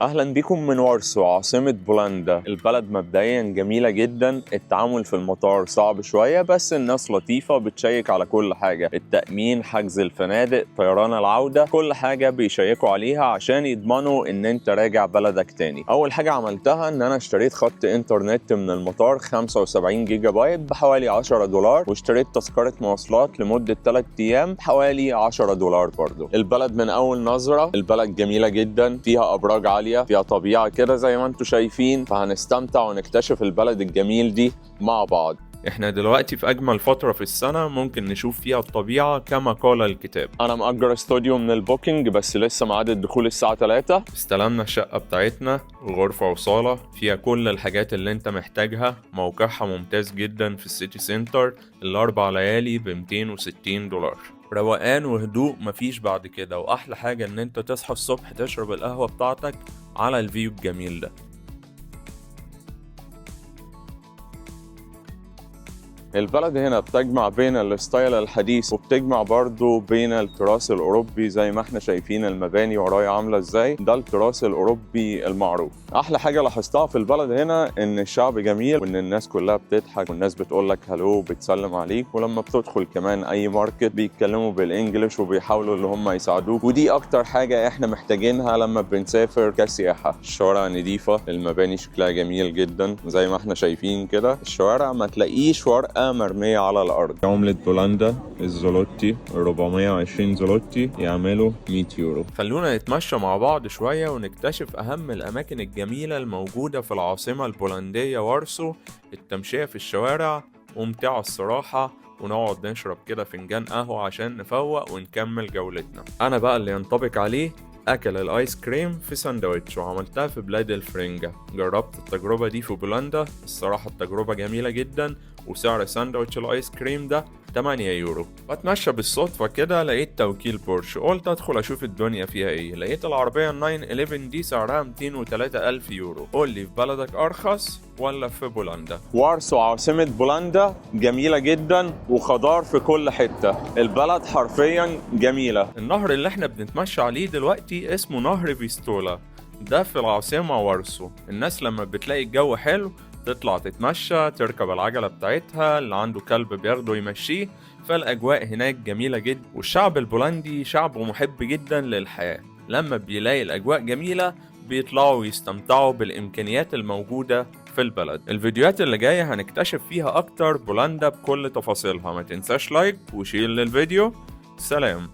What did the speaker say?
أهلا بكم من وارسو عاصمة بولندا. البلد مبدئيا جميلة جدا. التعامل في المطار صعب شوية بس الناس لطيفة، بتشيك على كل حاجة، التأمين، حجز الفنادق، طيران العودة، كل حاجة بيشيكوا عليها عشان يضمنوا ان انت راجع بلدك تاني. اول حاجة عملتها ان انا اشتريت خط انترنت من المطار 75 جيجا بايت بحوالي $10، واشتريت تذكرة مواصلات لمدة 3 ايام بحوالي $10 برضو. البلد من اول نظرة البلد جميلة جدا، فيها ابراج عالية، فيها طبيعة كده زي ما انتم شايفين، فهنستمتع ونكتشف البلد الجميل دي مع بعض. احنا دلوقتي في اجمل فترة في السنة ممكن نشوف فيها الطبيعة كما قال الكتاب. انا مأجر استوديو من البوكينج بس لسه ميعاد الدخول الساعة 3. استلمنا الشقة بتاعتنا، غرفة وصالة فيها كل الحاجات اللي انت محتاجها. موقعها ممتاز جدا في السيتي سنتر. الاربع ليالي $260. روقان وهدوء مفيش بعد كده، واحلى حاجة ان انت تصحى الصبح تشرب القهوة بتاعتك على الفيو الجميل ده. البلد هنا بتجمع بين الستايل الحديث وبتجمع برضو بين التراث الأوروبي. زي ما احنا شايفين المباني ورايا عاملة ازاي، ده التراث الأوروبي المعروف. أحلى حاجة لاحظتها في البلد هنا إن الشعب جميل، وإن الناس كلها بتضحك، والناس بتقولك هلو وبتسلم عليك، ولما بتدخل كمان أي ماركت بيتكلموا بالإنجليش وبيحاولوا اللي هم يساعدوك، ودي أكتر حاجة احنا محتاجينها لما بنسافر كسياحة. الشوارع نظيفة، المباني شكلها جميل جدا زي ما احنا شايفين كده. الشوارع ما تلاقيش ورقة مرمية على الأرض. عملة بولندا الزولوتي 420 زولوتي يعملوا 100 يورو. خلونا نتمشى مع بعض شوية ونكتشف أهم الأماكن الجميلة الموجودة في العاصمة البولندية وارسو. التمشية في الشوارع ممتعة الصراحة، ونقعد نشرب كده فنجان قهوة عشان نفوق ونكمل جولتنا. أنا بقى اللي ينطبق عليه أكل الآيس كريم في ساندويتش، وعملتها في بلاد الفرنجة. جربت التجربة دي في بولندا، الصراحة التجربة جميلة جدا، وسعر ساندويتش الآيس كريم ده 8 يورو. بتمشى بالصدفة كده لقيت توكيل بورش، قلت أدخل أشوف الدنيا فيها إيه. لقيت العربية ال 911 دي سعرها 203 ألف يورو. قول لي في بلدك أرخص ولا في بولندا؟ وارسو عاصمة بولندا جميلة جدا وخضار في كل حتة. البلد حرفيا جميلة. النهر اللي احنا بنتمشى عليه دلوقتي اسمه نهر فيستولا، ده في العاصمة وارسو. الناس لما بتلاقي الجو حلو تطلع تتمشى، تركب العجلة بتاعتها، اللي عنده كلب بياخده يمشيه. فالأجواء هناك جميلة جدا، والشعب البولندي شعب محب جدا للحياة. لما بيلاقي الأجواء جميلة بيطلعوا يستمتعوا بالإمكانيات الموجودة في البلد. الفيديوهات اللي جاية هنكتشف فيها أكتر بولندا بكل تفاصيلها. ما تنساش لايك وشير للفيديو. سلام.